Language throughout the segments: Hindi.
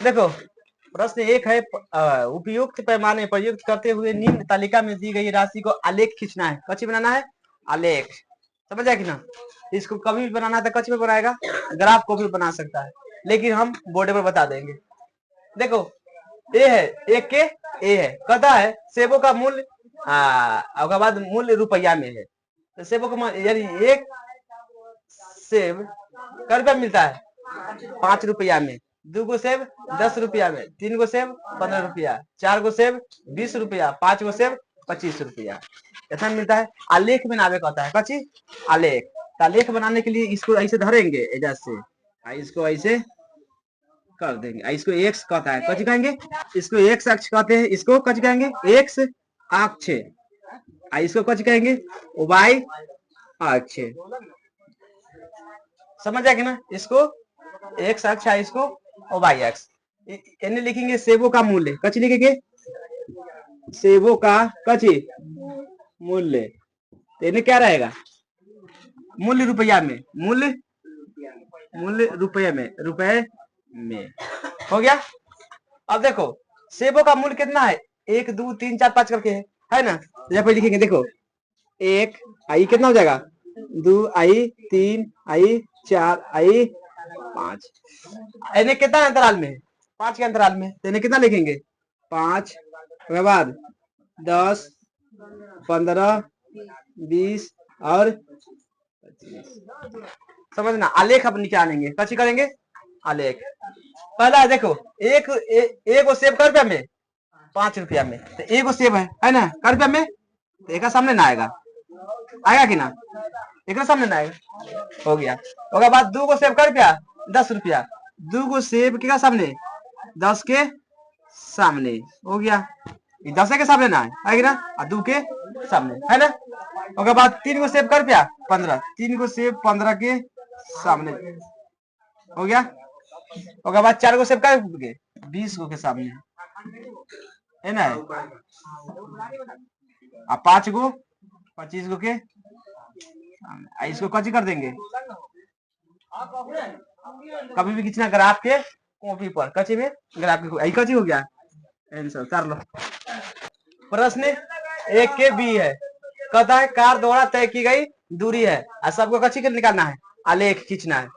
देखो प्रश्न एक है, उपयुक्त पैमाने प्रयुक्त करते हुए निम्न तालिका में दी गई राशि को आलेख खींचना है। कच्ची बनाना है आलेख, समझ आया कि ना। इसको कभी भी बनाना है तो कच्ची में बनाएगा, ग्राफ को भी बना सकता है, लेकिन हम बोर्ड पर बता देंगे। देखो ए है, एक के ए है, कहता है सेबों का मूल्य उसके बाद मूल्य रुपया में है, तो सेबों का यानी एक सेब कै रुपया मिलता है 5 रुपया में, 2 गो सेब 10 रुपया में, 3 गो सेब 15 रुपया, 4 गो सेब 20 रुपया, 5 गो सेब 25 रुपया, इतना मिलता है। आलेख में नावे कहता है कच्ची आलेख। आलेख बनाने के लिए इसको ऐसे धरेंगे एजा से, इसको ऐसे कर देंगे, इसको एक्स कहता है, कच्ची कहेंगे इसको एक्स अक्ष कहते हैं, इसको कच्ची कहेंगे एक्स अक्ष, इसको कच्ची कहेंगे वाई अक्ष, समझ आया कि ना। इसको एक्स अक्ष है, इसको वाई अक्ष। इन्हें लिखेंगे सेबों का मूल्य, कच्ची लिखेंगे सेबों का कच्ची मूल्य, तो इन्हें क्या रहेगा मूल्य रुपया में, मूल्य रुपये में, रुपए में हो गया। अब देखो सेबों का मूल्य कितना है, 1 2 3 4 5 करके है ना। यहाँ पे लिखेंगे देखो 1 आई कितना हो जाएगा, 2 आई, 3 आई, 4 आई, 5, इन्हें कितना अंतराल में है 5 के अंतराल में, तो इन्हें कितना लिखेंगे 5 के बाद 10 15 20 और 25, समझना। आलेख अब निकालेंगे, कैसे करेंगे आलेख। पहला देखो एक सेब कै रुपया में 5 रुपया में, तो एक सेब है ना कै रुपया में, तो एक सामने ना आएगा, आएगा कि ना, एक सामने ना आएगा, हो गया। उसके बाद 2 गो सेब कै रुपया 10 रुपया, 2 गो सेब के सामने 10 के सामने, हो गया। 10 के सामने ना आएगी ना, 2 के सामने है ना। उसके बाद 3 गो सेब कै रुपया 15, 3 गो सेब 15 के सामने, हो गया। उसके बाद 4 गो सेब कै रुपये 20 गो के सामने है ना, 5 गो 25 गो के सामने। इसको कच्ची कर देंगे, कभी भी खींचना ग्राफ के कॉपी पर, कच्ची में ग्राफ के कच्ची हो गया आंसर, कर लो। प्रश्न एक के बी है, कहता है कार द्वारा तय की गई दूरी है और सबको कच्ची कर निकालना है, आलेख खींचना है।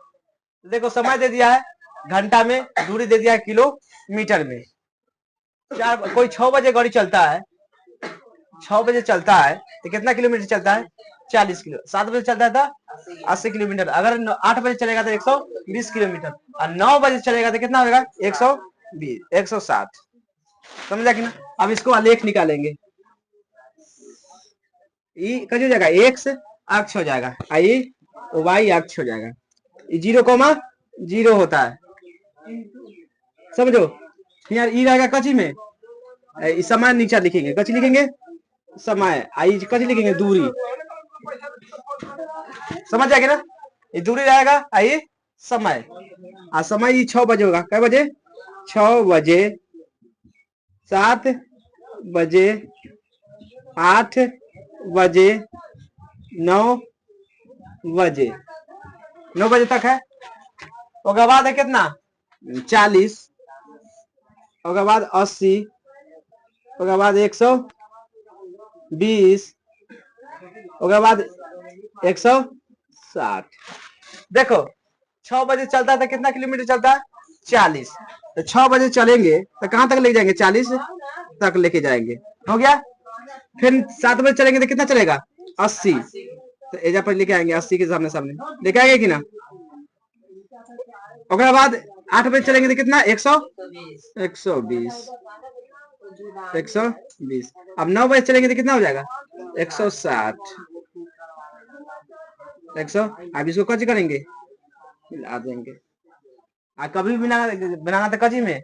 देखो समय दे दिया है घंटा में, दूरी दे दिया है किलोमीटर में। कोई 6 बजे गाड़ी चलता है, 6 बजे चलता है तो कितना किलोमीटर चलता है 40 किलो, 7 बजे चलता है तो 80 किलोमीटर, अगर 8 बजे चलेगा तो 120 किलोमीटर, और 9 बजे चलेगा तो कितना होगा 120 160, समझा कि ना। अब इसको आलेख निकालेंगे, हो जाएगा एक्स अक्ष हो जाएगा, आई वाई अक्ष हो जाएगा, 0,0 होता है, समझो। यार ई रहेगा कच्ची में, समय नीचे लिखेंगे, कच्ची लिखेंगे समय, आई कच्ची लिखेंगे दूरी, समझ जाएगा ना। ये दूरी रहेगा, आई समय, और समय 6 बजे होगा, कै बजे 6 बजे 7 बजे 8 बजे 9 बजे, 9 बजे तक है। उसके बाद है कितना 40, उसके बाद 80, उसके बाद 120, उसके बाद 160। देखो 6 बजे चलता है तो कितना किलोमीटर चलता है 40, तो 6 बजे चलेंगे तो कहां तक लेके जाएंगे 40 तक लेके जाएंगे, हो गया। फिर 7 बजे चलेंगे तो कितना चलेगा 80, तो एजा पर लेके आएंगे 80 के सामने सामने लेके आएंगे कि ना। उसके बाद 8 बजे चलेंगे तो कितना 120, अब 9 बजे चलेंगे तो कितना हो जाएगा 160, 100। अब इसको कच्ची करेंगे, मिला देंगे। कभी भी बनाना था कच्ची में,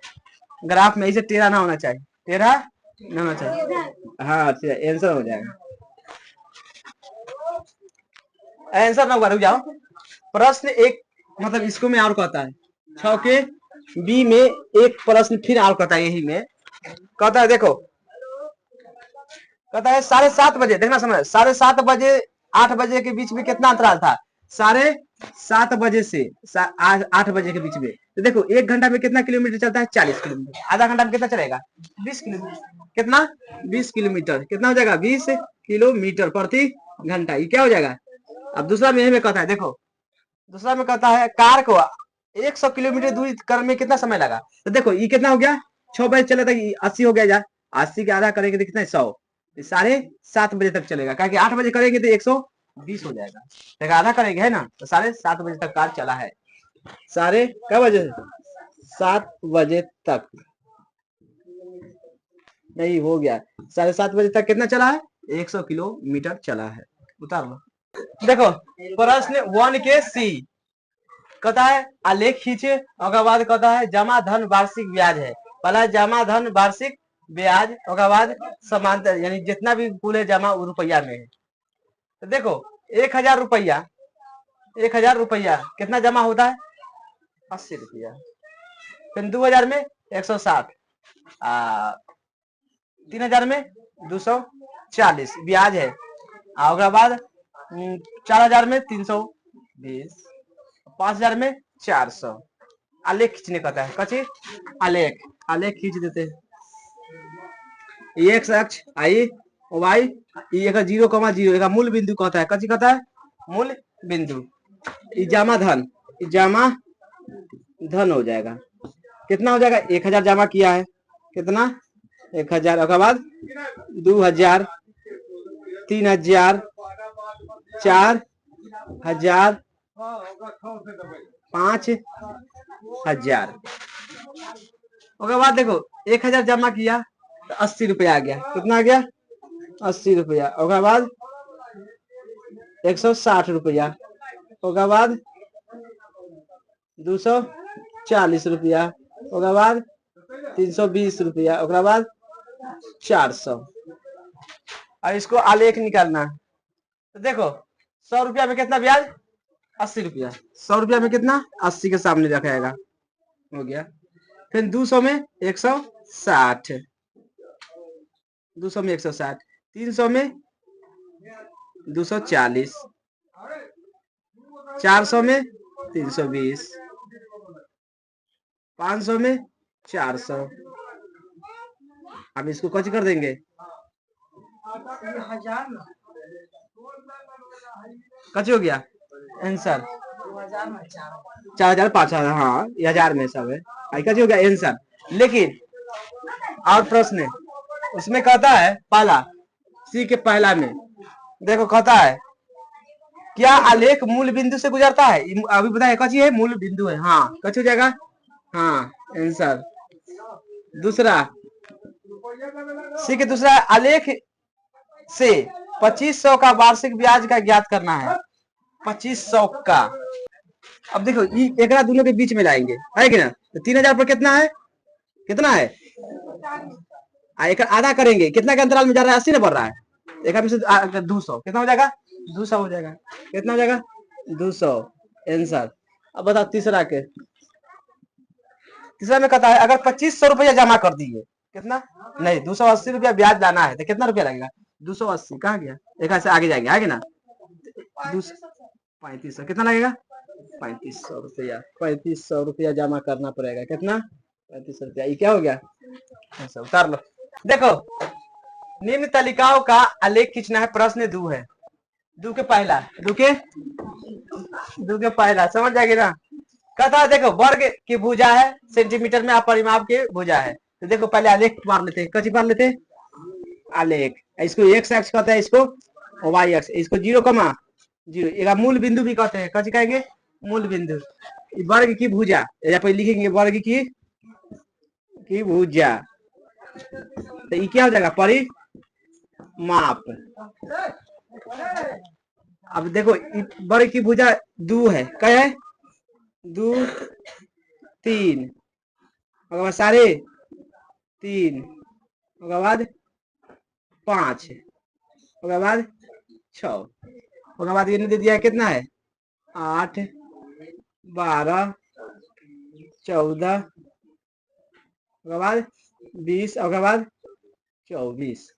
ग्राफ में इसे टेढ़ा ना होना चाहिए, टेढ़ा ना होना चाहिए, हाँ आंसर हो जाएगा। आंसर ना रुक जाओ। प्रश्न एक मतलब इसको में और कहता है 6 के बी में एक प्रश्न फिर और कहता है, यही में कहता है देखो, कहता है 7:30 बजे, देखना समय 7:30 बजे 8 बजे के बीच में कितना अंतराल था, 7:30 बजे से 8 बजे के बीच में तो देखो 1 घंटा में कितना किलोमीटर चलता है? 40 किलोमीटर। आधा घंटा में कितना चलेगा? 20 किलोमीटर। कितना? 20 किलोमीटर। कितना हो जाएगा? 20 किलोमीटर प्रति घंटा। ये क्या हो जाएगा? अब दूसरा में कहता है, देखो दूसरा में कहता है कार को 100 किलोमीटर दूरी करने में कितना समय लगा? तो देखो ये कितना हो गया? 6 बजे चला था, 80 हो गया यार। 80 के आधा करेंगे तो कितना है? 100। 7:30 बजे तक चलेगा, क्या 8 बजे करेंगे तो 120 हो जाएगा। देखो आधा करेंगे है ना, तो 7:30 बजे तक कार चला है। साढ़े क्या बजे? 7 बजे तक नहीं हो गया। 7:30 बजे तक कितना चला है? 100 किलोमीटर चला है। उतार लो। देखो प्रश्न 1 के सी कहता है आलेख खींचे, और बाद कहता है जमा धन वार्षिक ब्याज है। पहला जमा धन वार्षिक ब्याज, और बाद समांतर यानी जितना भी कुल है जमा वो रुपया में है। तो देखो 1000 रुपया, 1000 रुपया कितना जमा होता है? 80 रुपया। फिर 2000 में 160, 3000 में 240 ब्याज है। और बाद 4000 में 320, 5000 में 400। आलेख खींचने कहता है। कची आलेख, आलेख खींच देते हैं। एक्स अक्ष आई वाई, ये 0,0 एक मूल बिंदु कहता है। कची कहता है? मूल बिंदु। जमा धन, जमा धन हो जाएगा। कितना हो जाएगा? 1000 जमा किया है। कितना? 1000। और बाद 2000, 3000, 4000, 5000। उसके बाद देखो 1000 जमा किया तो 80 रुपया आ गया। कितना आ गया? 80 रुपया। उसके बाद 160 रुपया। उसके बाद 240 रुपया। उसके बाद 320 रुपया। उसके बाद 400। और इसको आलेख निकालना। तो देखो 100 रुपया में कितना ब्याज? 80 रुपया। 100 रुपया में कितना? 80 के सामने रखेगा। हो गया। फिर 200 में 160, 200 में 160, 300 में 240, 400 में 320, 500 में 400। अब इसको कच कर देंगे। कच हो गया आंसर 4000, 5000। हाँ ये 1000 में सब है। कच हो गया आंसर। लेकिन और प्रश्न उसमें कहता है पहला सी के पहला में देखो कहता है क्या आलेख मूल बिंदु से गुजरता है? अभी बताया कची है? मूल बिंदु है। हाँ कच हो जाएगा। हाँ आंसर। दूसरा सी के दूसरा आलेख से 2500 का वार्षिक ब्याज का ज्ञात करना है। 2500 का। अब देखो एक दोनों के बीच में लाएंगे है कि ना, तो 3000 पर कितना है? कितना है? एक आधा करेंगे, कितना के अंतराल में जा रहा है? 80 ना बढ़ रहा है। एक में से 200 कितना हो जाएगा? 200 हो जाएगा। कितना हो जाएगा? 200 आंसर। अब बताओ तीसरा के। तीसरा में कहता है अगर 2500 रुपया जमा कर दिए, कितना? नहीं 280 रुपया ब्याज लाना है तो कितना रुपया लगेगा? 280 कहाँ गया? एक से आगे जाएंगे आगे ना। 3500 कितना लगेगा? 3500 रुपया। 3500 रुपया जमा करना पड़ेगा। कितना? 3500 रुपया। ये क्या हो गया? ऐसा उतार लो। देखो निम्न तालिकाओं का आलेख खींचना है। प्रश्न 2 है। 2 के पहला, 2 के पहला समझ जाएगी ना। कहता है देखो वर्ग की भुजा है, सेंटीमीटर में आप परिमाप की भुजा है। तो देखो पहले आलेख मार लेते हैं। कची मार लेते हैं? आलेख। इसको एक्स अक्ष कहते हैं, इसको वाई अक्ष, इसको 0,0 एक मूल बिंदु भी कहते हैं। कची कहेंगे? मूल बिंदु। वर्ग की भुजा या पे लिखेंगे वर्ग की भुजा। तो ये क्या हो जाएगा? परिमाप। अब देखो वर्ग की भुजा 2 है। क्या है? 2, 3, उसके बाद 3.5, उसके बाद 5, उसके बाद 6, उसके बाद ये दे दिया कितना है? 8, 12, 14, उसके बाद 20, उसके बाद 24।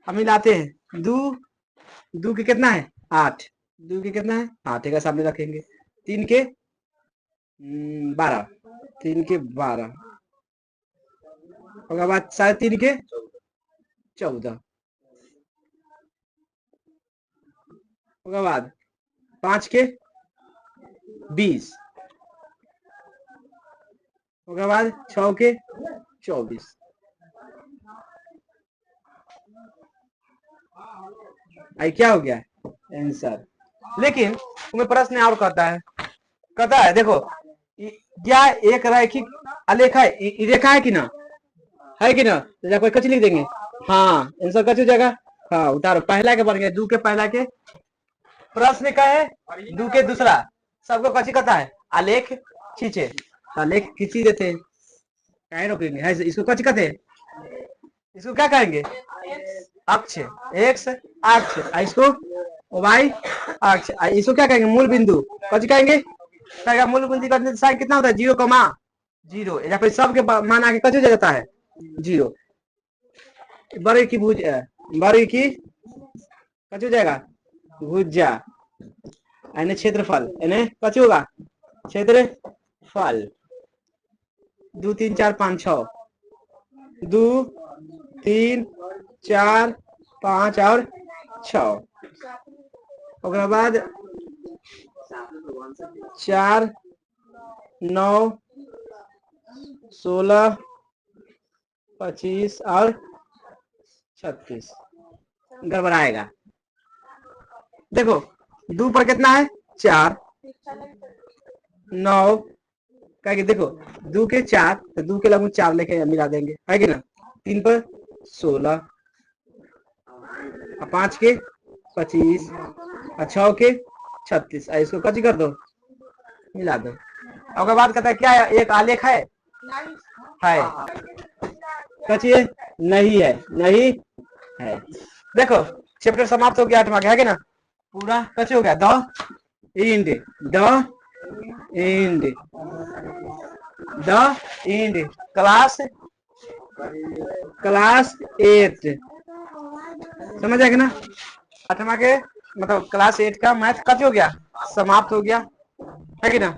हम मिलाते हैं। 2 के कितना है? 8। 2 के कितना है? 8 का सामने रखेंगे। 3 के 12, 3 के 12 उसके बाद 3.5 के 14 उसके बाद 5 के 20 उसके बाद 6 के 24 आई क्या हो गया आंसर। लेकिन तुम्हें प्रश्न और कहता है देखो क्या एक रैखिक आलेख है रेखा है कि ना, है कि ना, तो कोई कच लिख देंगे। हाँ आंसर कच हो जाएगा। हाँ उतारो पहला के बन गया, दू के पहला के प्रश्न का है, दू के दूसरा सबको कची कहता है आलेख खींचे, आलेख खींची देते हैं कहीं रोकेंगे है इसको कच कहते हैं, इसको क्या कहेंगे अक्ष, एक्स अक्ष, इसको वाई अक्ष, इसको क्या कहेंगे मूल बिंदु कच कहेंगे। मूल बिंदु का साइन कितना होता है 0,0 या फिर सबके मान आगे कच हो जाता है 0। बड़े की भुज बड़े की कच हो जाएगा भुजा, यानी क्षेत्रफल यानी कच होगा क्षेत्रफल 2 3 4 5 6 2 3 4 5 और 6 उसके बाद 4 9 16 25 और 36 गड़बड़ाएगा। देखो दो पर कितना है 4 9 कहेंगे देखो 2 के 4 तो 2 के लगभग 4 लेके मिला देंगे है कि ना, 3 पर 16 और 5 के 25 और 6 के 36 इसको कच कर दो मिला दो। उसके बाद कहता है क्या है एक आलेख है कचिए नहीं है नहीं है। देखो चैप्टर समाप्त हो गया 8वां है कि ना, पूरा कच हो गया द इंड क्लास 8 समझ आएगा ना। 8वां के मतलब क्लास 8 का मैथ कच हो गया समाप्त हो गया है कि ना।